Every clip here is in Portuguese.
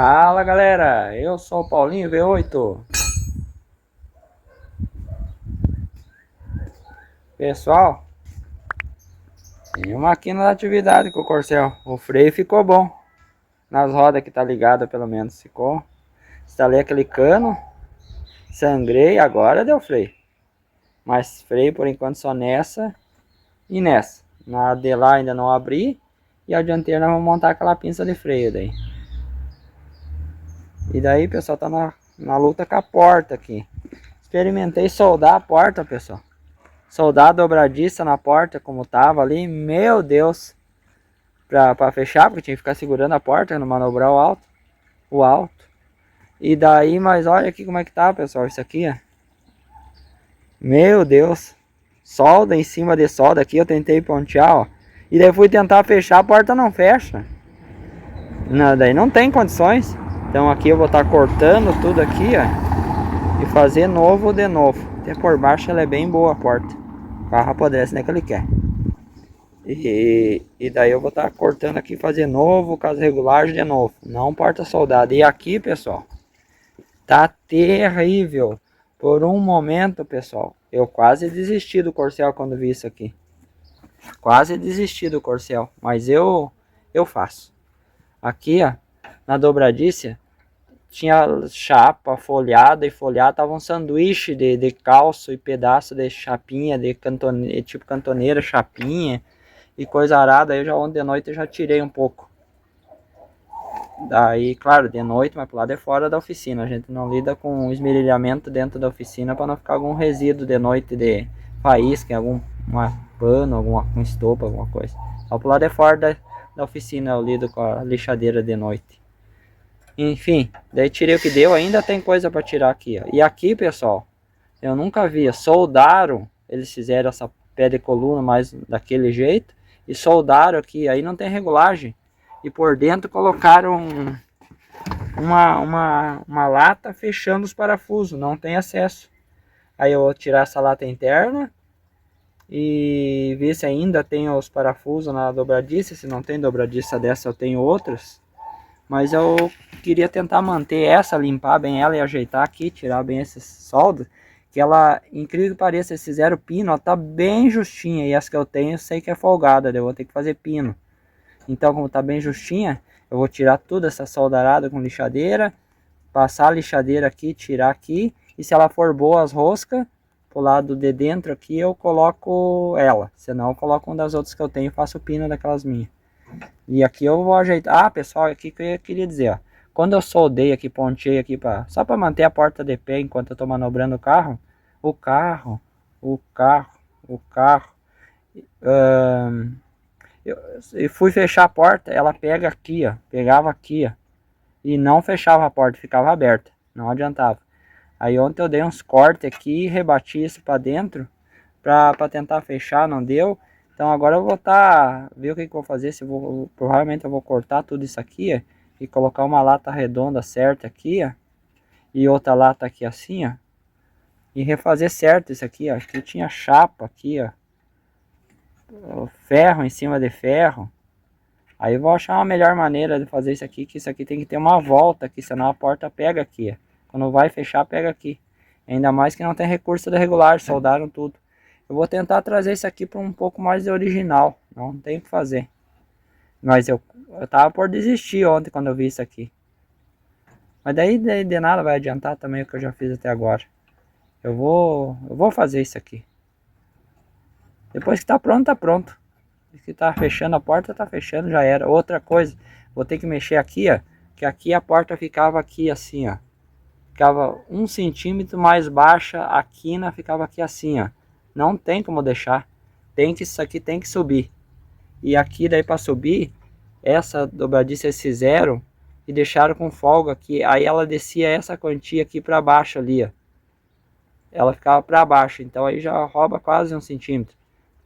Fala galera, eu sou o Paulinho V8. Pessoal, tem uma aqui na atividade com o Corcel. O freio ficou bom. Nas rodas que tá ligada pelo menos ficou. Instalei aquele cano, sangrei, agora deu freio. Mas freio por enquanto só nessa e nessa. Na de lá ainda não abri. E a dianteira nós vamos montar aquela pinça de freio daí. E daí pessoal, tá na luta com a porta aqui. Experimentei soldar a porta, pessoal. Soldar a dobradiça na porta como tava ali, meu Deus, pra fechar, porque tinha que ficar segurando a porta, no manobrar o alto. E daí, mas olha aqui como é que tá, pessoal, isso aqui, ó. Meu Deus, solda em cima de solda aqui, eu tentei pontear, ó. E daí fui tentar fechar, a porta não fecha. Não, daí não tem condições. Então aqui eu vou estar cortando tudo aqui, ó. E fazer novo de novo. Até por baixo ela é bem boa a porta. O carro apodrece, né, que ele quer. E daí eu vou estar cortando aqui, fazer novo, caso regulagem de novo. Não porta soldada. E aqui, pessoal, tá terrível. Por um momento, pessoal, eu quase desisti do Corcel quando vi isso aqui. Quase desisti do Corcel, mas eu faço. Aqui, ó, na dobradiça, tinha chapa folhada e folhada, tava um sanduíche de calço e pedaço de chapinha, de cantoneira, tipo cantoneira, chapinha e coisa arada. Aí eu já ontem de noite eu já tirei um pouco. Daí, claro, de noite, mas pro lado é fora da oficina. A gente não lida com esmerilhamento dentro da oficina para não ficar algum resíduo de noite de faísca, algum pano, alguma estopa, alguma coisa. Só pro lado é fora da oficina eu lido com a lixadeira de noite. Enfim, daí tirei o que deu, ainda tem coisa para tirar aqui, ó. E aqui, pessoal, eu nunca via, soldaram, eles fizeram essa pé de coluna mais daquele jeito, e soldaram aqui, aí não tem regulagem, e por dentro colocaram uma lata fechando os parafusos, não tem acesso. Aí eu vou tirar essa lata interna, e ver se ainda tem os parafusos na dobradiça. Se não tem dobradiça dessa eu tenho outras. Mas eu queria tentar manter essa, limpar bem ela e ajeitar aqui, tirar bem esses soldas. Que ela, incrível que pareça, esse zero pino, ela tá bem justinha. E as que eu tenho, eu sei que é folgada, eu vou ter que fazer pino. Então, como tá bem justinha, eu vou tirar tudo essa soldarada com lixadeira. Passar a lixadeira aqui, tirar aqui. E se ela for boa as roscas, pro lado de dentro aqui, eu coloco ela. Senão eu coloco uma das outras que eu tenho e faço pino daquelas minhas. E aqui eu vou ajeitar. Ah, pessoal, aqui que eu queria dizer, ó. Quando eu soldei aqui, pontei aqui só para manter a porta de pé enquanto eu tô manobrando o carro. Eu fui fechar a porta, ela pega aqui, ó. Pegava aqui, ó. E não fechava a porta, ficava aberta. Não adiantava. Aí ontem eu dei uns cortes aqui, rebati isso para dentro. Para tentar fechar, não deu. Então agora eu vou ver o que eu vou fazer. Se provavelmente eu vou cortar tudo isso aqui, ó, e colocar uma lata redonda certa aqui, ó, e outra lata aqui assim, ó, e refazer certo isso aqui, ó. Acho que tinha chapa aqui, ó, ferro em cima de ferro. Aí eu vou achar uma melhor maneira de fazer isso aqui, que isso aqui tem que ter uma volta aqui, senão a porta pega aqui, ó. Quando vai fechar, pega aqui. Ainda mais que não tem recurso de regular, soldaram tudo. Eu vou tentar trazer isso aqui para um pouco mais de original. Não tem o que fazer. Mas eu tava por desistir ontem quando eu vi isso aqui. Mas daí de nada vai adiantar também o que eu já fiz até agora. Eu vou fazer isso aqui. Depois que tá pronto, tá pronto. Se tá fechando a porta, tá fechando, já era. Outra coisa, vou ter que mexer aqui, ó. Que aqui a porta ficava aqui assim, ó. Ficava 1 centímetro mais baixa, a quina ficava aqui assim, ó. Não tem como deixar. Isso aqui tem que subir. E aqui daí para subir, essa dobradiça eles fizeram e deixaram com folga aqui. Aí ela descia essa quantia aqui para baixo ali, ó. Ela ficava para baixo, então aí já rouba quase 1 centímetro.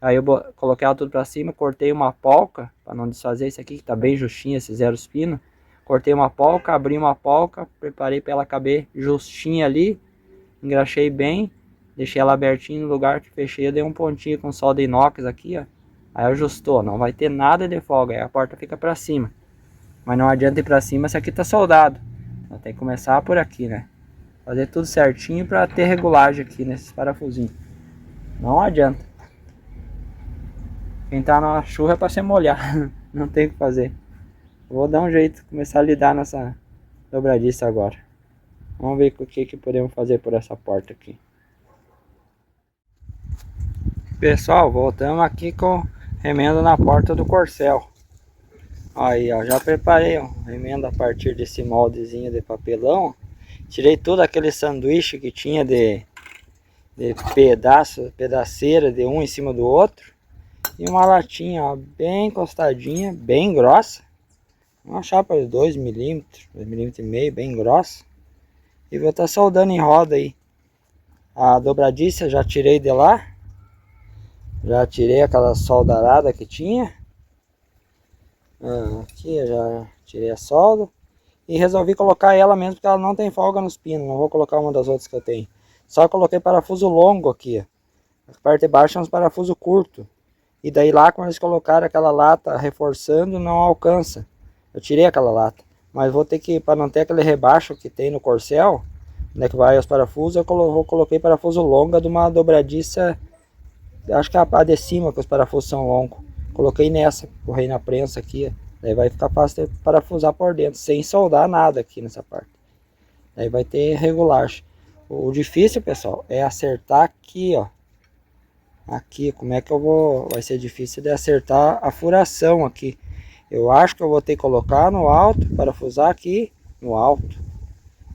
Aí eu coloquei ela tudo para cima, cortei uma polca, para não desfazer isso aqui que tá bem justinho, esse zero espino. Cortei uma polca, abri uma polca, preparei para ela caber justinha ali. Engraxei bem, deixei ela abertinha no lugar que fechei. Eu dei um pontinho com solda inox aqui, ó. Aí ajustou, não vai ter nada de folga, aí a porta fica para cima. Mas não adianta ir pra cima se aqui tá soldado. Então tem que começar por aqui, né? Fazer tudo certinho pra ter regulagem aqui nesses parafusinhos. Não adianta. Quem tá na chuva é pra se molhar. Não tem o que fazer. Vou dar um jeito, começar a lidar nessa dobradiça agora. Vamos ver o que podemos fazer por essa porta aqui. Pessoal, voltamos aqui com remenda na porta do Corcel. Aí, ó, já preparei um remendo a partir desse moldezinho de papelão. Tirei todo aquele sanduíche que tinha de pedaceira de um em cima do outro. E uma latinha, ó, bem encostadinha, bem grossa. Uma chapa de 2 milímetros, 2,5 milímetros, bem grossa. E vou estar soldando em roda aí. A dobradiça já tirei de lá. Já tirei aquela soldarada que tinha. Aqui eu já tirei a solda. E resolvi colocar ela mesmo porque ela não tem folga nos pinos. Não vou colocar uma das outras que eu tenho. Só coloquei parafuso longo aqui. A parte de baixo é uns parafuso curto. E daí lá quando eles colocaram aquela lata reforçando não alcança. Eu tirei aquela lata. Mas vou ter que, para não ter aquele rebaixo que tem no Corcel, onde é que vai os parafusos, eu coloquei parafuso longa de uma dobradiça. Acho que é a de cima que os parafusos são longos. Coloquei nessa, correi na prensa aqui. Daí vai ficar fácil de parafusar por dentro, sem soldar nada aqui nessa parte. Daí vai ter regulagem. O difícil, pessoal, é acertar aqui, ó. Aqui, como é que eu vou... Vai ser difícil de acertar a furação aqui. Eu acho que eu vou ter que colocar no alto, parafusar aqui no alto.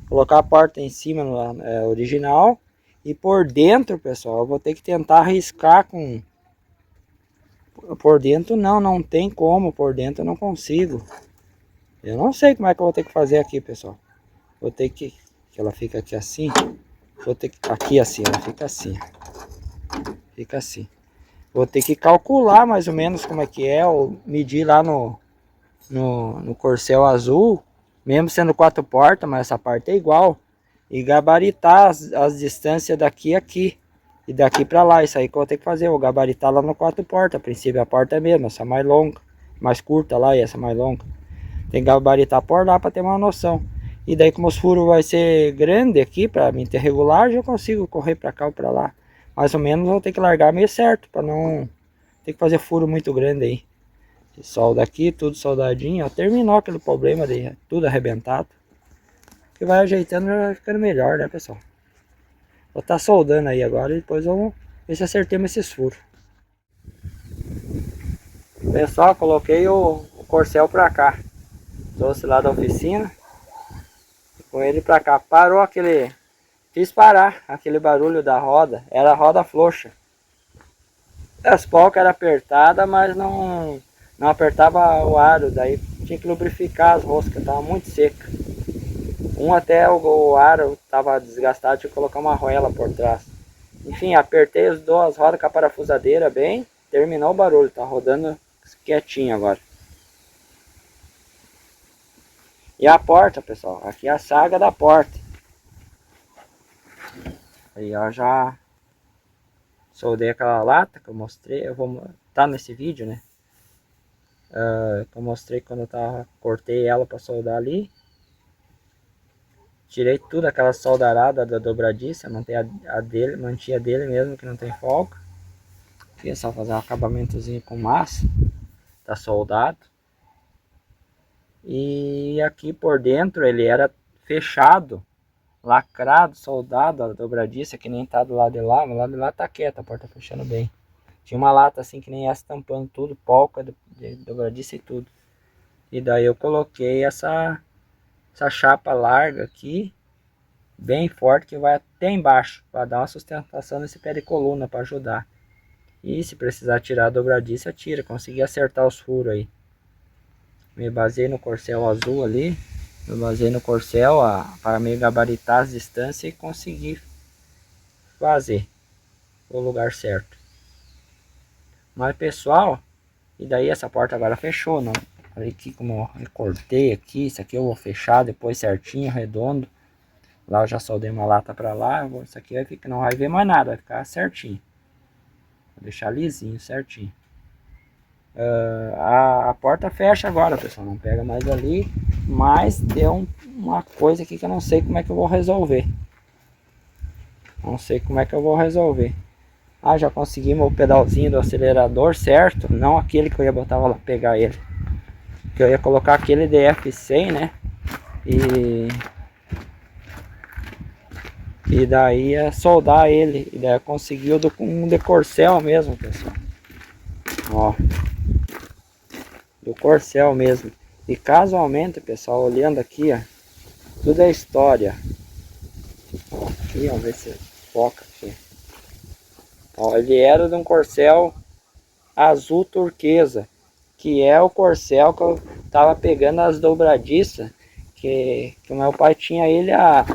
Colocar a porta em cima no original. E por dentro, pessoal, eu vou ter que tentar riscar com... Por dentro não tem como, por dentro eu não consigo. Eu não sei como é que eu vou ter que fazer aqui, pessoal. Vou ter que ela fica aqui assim. Vou ter que, aqui assim, ela fica assim. Fica assim. Vou ter que calcular mais ou menos como é que é, ou medir lá no Corcel azul, mesmo sendo 4 portas, mas essa parte é igual. E gabaritar as distâncias daqui a aqui. E daqui para lá, isso aí que eu vou ter que fazer. Vou gabaritar lá no 4 portas. A princípio a porta é mesmo, essa mais longa, mais curta lá e essa mais longa. Tem que gabaritar por lá para ter uma noção. E daí como os furos vai ser grande aqui, para mim ter regulagem, eu consigo correr para cá ou para lá. Mais ou menos vou ter que largar meio certo, para não ter que fazer furo muito grande aí. Solda aqui, tudo soldadinho, ó. Terminou aquele problema de tudo arrebentado. Que vai ajeitando e vai ficando melhor, né, pessoal? Vou estar soldando aí agora e depois vamos ver se acertemos esses furos. Pessoal, coloquei o Corcel pra cá. Trouxe lá da oficina. Com ele pra cá. Parou aquele... Fiz parar aquele barulho da roda. Era a roda frouxa. As polcas eram apertadas, mas não apertava o aro. Daí tinha que lubrificar as roscas. Tava muito seca. Até o aro estava desgastado, tinha que colocar uma arruela por trás. Enfim, apertei as duas rodas com a parafusadeira bem, terminou o barulho, tá rodando quietinho agora. E a porta, pessoal, aqui é a saga da porta. Aí ó, já soldei aquela lata que eu mostrei, eu vou tá nesse vídeo, né? Que eu mostrei quando eu cortei ela para soldar ali. Tirei tudo aquela soldarada da dobradiça, mantei a dele, manti a dele mesmo que não tem folga. Aqui é só fazer um acabamentozinho com massa, tá soldado. E aqui por dentro ele era fechado, lacrado, soldado, a dobradiça que nem tá do lado de lá, no lado de lá tá quieto, a porta fechando bem. Tinha uma lata assim que nem essa tampando tudo, polca de dobradiça e tudo. E daí eu coloquei essa chapa larga aqui, bem forte, que vai até embaixo, para dar uma sustentação nesse pé de coluna, para ajudar. E se precisar tirar a dobradiça, tira. Consegui acertar os furos aí. Me basei no Corcel azul ali, me basei no Corcel para me gabaritar as distâncias e conseguir fazer o lugar certo. Mas pessoal, e daí essa porta agora fechou, não? Olha aqui como eu cortei aqui, isso aqui eu vou fechar depois certinho, redondo. Lá eu já soldei uma lata para lá, isso aqui vai ficar, não vai ver mais nada, vai ficar certinho. Vou deixar lisinho, certinho. A porta fecha agora, pessoal, não pega mais ali, mas deu uma coisa aqui que eu não sei como é que eu vou resolver. Não sei como é que eu vou resolver. Ah, já conseguimos o pedalzinho do acelerador certo, não aquele que eu ia botar lá pegar ele. Que eu ia colocar aquele DF100, né? E daí ia soldar ele. E daí conseguiu com um de Corcel mesmo, pessoal. Ó. Do Corcel mesmo. E casualmente, pessoal, olhando aqui, ó. Tudo é história. Ó, aqui, ó, ver se foca aqui. Ó, ele era de um Corcel azul turquesa. Que é o Corcel que eu tava pegando as dobradiças. Que o meu pai tinha ele há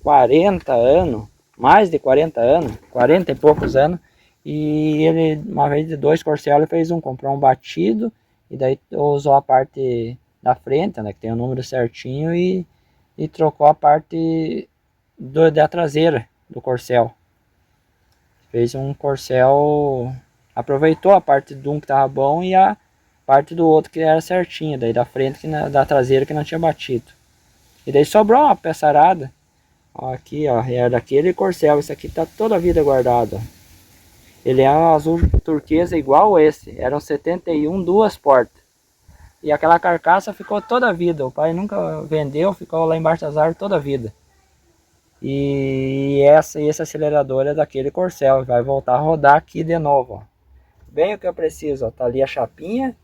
40 anos. Mais de 40 anos. 40 e poucos anos. E ele, uma vez de 2 Corcel, ele fez comprou um batido. E daí usou a parte da frente, né, que tem o número certinho, e trocou a parte da traseira do Corcel. Fez um Corcel, aproveitou a parte de um que tava bom e a parte do outro que era certinha, daí da frente, da traseira que não tinha batido. E daí sobrou uma peçarada. Ó, aqui, ó, era daquele Corcel, esse aqui tá toda a vida guardado, ó. Ele é um azul turquesa igual esse. Eram 71, 2 portas. E aquela carcaça ficou toda a vida. O pai nunca vendeu, ficou lá embaixo das árvores toda a vida. E esse acelerador é daquele Corcel. Vai voltar a rodar aqui de novo, ó. Bem o que eu preciso, ó. Tá ali a chapinha.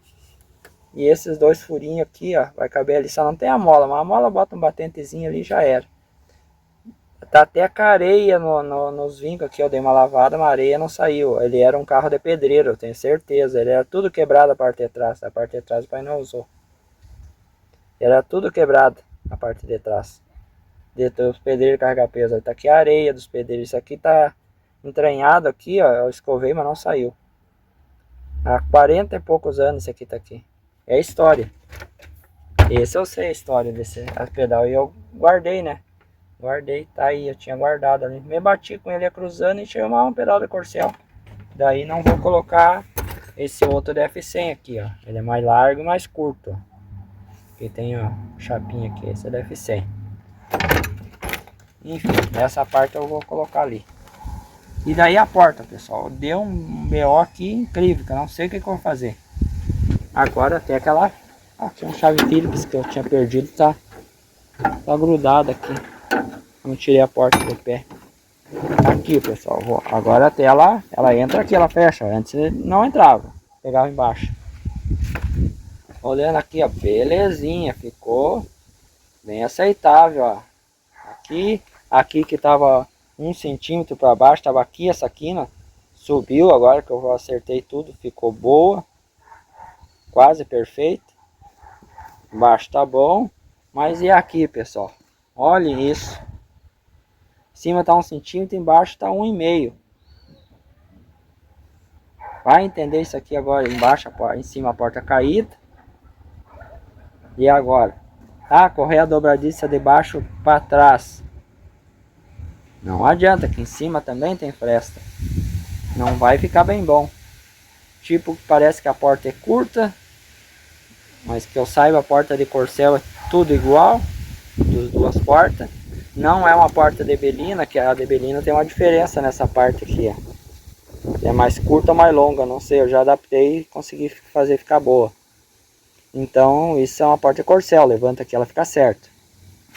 E esses 2 furinhos aqui, ó. Vai caber ali. Só não tem a mola. Mas a mola bota um batentezinho ali e já era. Tá até com a areia nos vincos aqui, eu dei uma lavada, mas a areia não saiu. Ele era um carro de pedreiro, eu tenho certeza. Ele era tudo quebrado a parte de trás. A parte de trás o pai não usou. Era tudo quebrado a parte de trás. Os pedreiros carregar peso. Tá aqui a areia dos pedreiros. Isso aqui tá entranhado aqui, ó. Eu escovei, mas não saiu. Há 40 e poucos anos isso aqui tá aqui. É história. Esse eu sei a história desse pedal. E eu guardei, né? Guardei, tá aí, eu tinha guardado ali. Me bati com ele cruzando e chamar um pedal de Corcel. Daí não vou colocar esse outro DF100 aqui, ó. Ele é mais largo e mais curto, ó. Aqui tem, ó, chapinha aqui, esse é DF100. Enfim, essa parte eu vou colocar ali. E daí a porta, pessoal. Deu um BO aqui incrível, que eu não sei o que eu vou fazer. Agora tem aquela... Aqui um chave Phillips que eu tinha perdido, tá grudado aqui. Eu tirei a porta do pé. Aqui, pessoal. Agora a tela, ela entra aqui, ela fecha. Antes não entrava. Pegava embaixo. Olhando aqui, ó. Belezinha. Ficou bem aceitável, ó. Aqui que tava 1 centímetro para baixo. Tava aqui essa quina. Subiu agora que eu acertei tudo. Ficou boa. Quase perfeito. Embaixo tá bom. Mas e aqui, pessoal? Olhem isso. Em cima tá 1 centímetro, embaixo tá 1,5. Vai entender isso aqui agora. Embaixo, em cima a porta caída. E agora? Ah, correia dobradiça de baixo para trás. Não adianta, que em cima também tem fresta. Não vai ficar bem bom. Tipo, parece que a porta é curta. Mas que eu saiba, a porta de Corcel é tudo igual. Das 2 portas. Não é uma porta de Belina, que a de Belina tem uma diferença nessa parte aqui, ó. É mais curta ou mais longa, não sei, eu já adaptei e consegui fazer ficar boa. Então isso é uma porta de Corcel, levanta aqui ela fica certo.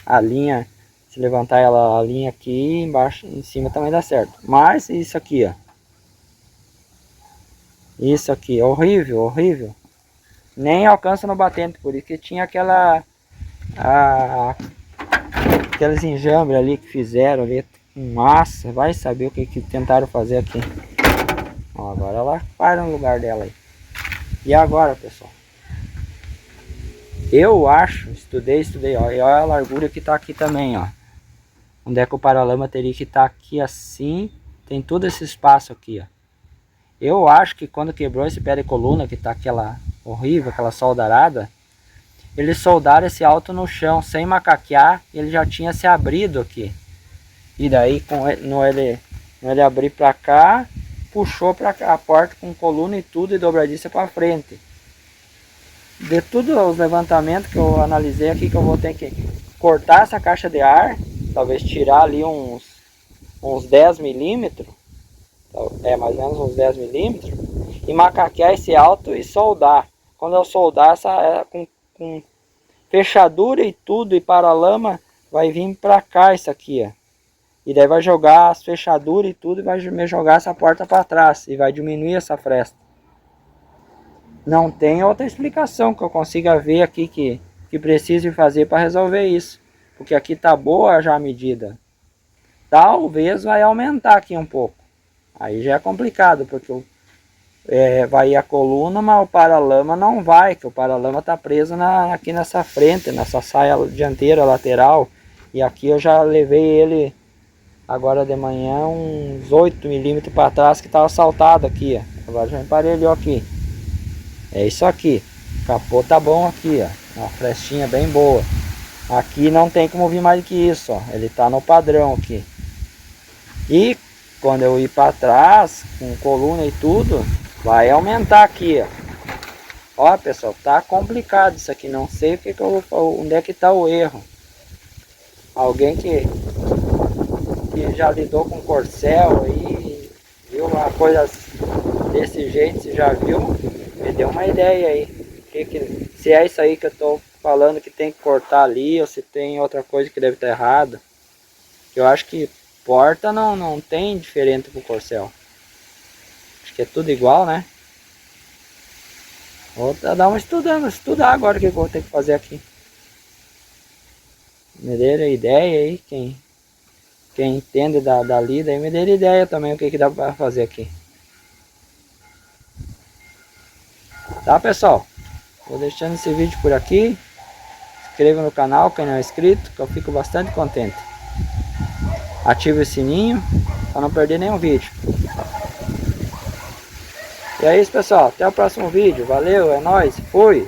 A linha, se levantar ela, a linha aqui embaixo, em cima também dá certo. Mas isso aqui, ó. Isso aqui, horrível, horrível. Nem alcança no batente, por isso que tinha aqueles enjambres ali que fizeram ali com massa. Vai saber o que tentaram fazer aqui. Ó, agora ela para no lugar dela aí. E agora, pessoal? Eu acho, estudei, ó. E olha a largura que tá aqui também, ó. Onde é que o paralama teria que estar aqui assim. Tem todo esse espaço aqui, ó. Eu acho que quando quebrou esse pé de coluna, que tá aquela horrível, aquela soldarada, eles soldaram esse alto no chão, sem macaquear, ele já tinha se abrido aqui. E daí, no ele abrir pra cá, puxou para a porta com coluna e tudo e dobradiça para frente. De todos os levantamentos que eu analisei aqui, que eu vou ter que cortar essa caixa de ar, talvez tirar ali uns 10 milímetros, mais ou menos uns 10 milímetros, e macaquear esse alto e soldar. Quando eu soldar com fechadura e tudo e paralama, vai vir para cá isso aqui, ó. E daí vai jogar as fechaduras e tudo e vai me jogar essa porta para trás e vai diminuir essa fresta. Não tem outra explicação que eu consiga ver aqui que precise fazer para resolver isso. Porque aqui tá boa já a medida. Talvez vai aumentar aqui um pouco. Aí já é complicado, porque vai ir a coluna, mas o paralama não vai, que o paralama está preso aqui nessa frente, nessa saia dianteira lateral. E aqui eu já levei ele agora de manhã uns 8 milímetros para trás, que estava saltado aqui, ó. Agora já emparelhou aqui. É isso aqui. O capô tá bom aqui, ó. Uma frestinha bem boa. Aqui não tem como vir mais do que isso, ó. Ele tá no padrão aqui. E quando eu ir para trás, com coluna e tudo, vai aumentar aqui, ó. Ó, pessoal, tá complicado isso aqui. Não sei onde é que tá o erro. Alguém que já lidou com corcel aí, viu uma coisa desse jeito, você já viu? Me deu uma ideia aí. Se é isso aí que eu tô falando que tem que cortar ali, ou se tem outra coisa que deve estar errada. Eu acho que porta não tem diferente pro corcel. Acho que é tudo igual, né? Vou dar uma estudar agora o que eu vou ter que fazer aqui. Me deram ideia aí, quem entende da lida aí me deram ideia também o que dá para fazer aqui. Tá, pessoal? Vou deixando esse vídeo por aqui. Se inscreva no canal quem não é inscrito, que eu fico bastante contente. Ative o sininho para não perder nenhum vídeo. E é isso, pessoal. Até o próximo vídeo. Valeu, é nóis. Fui!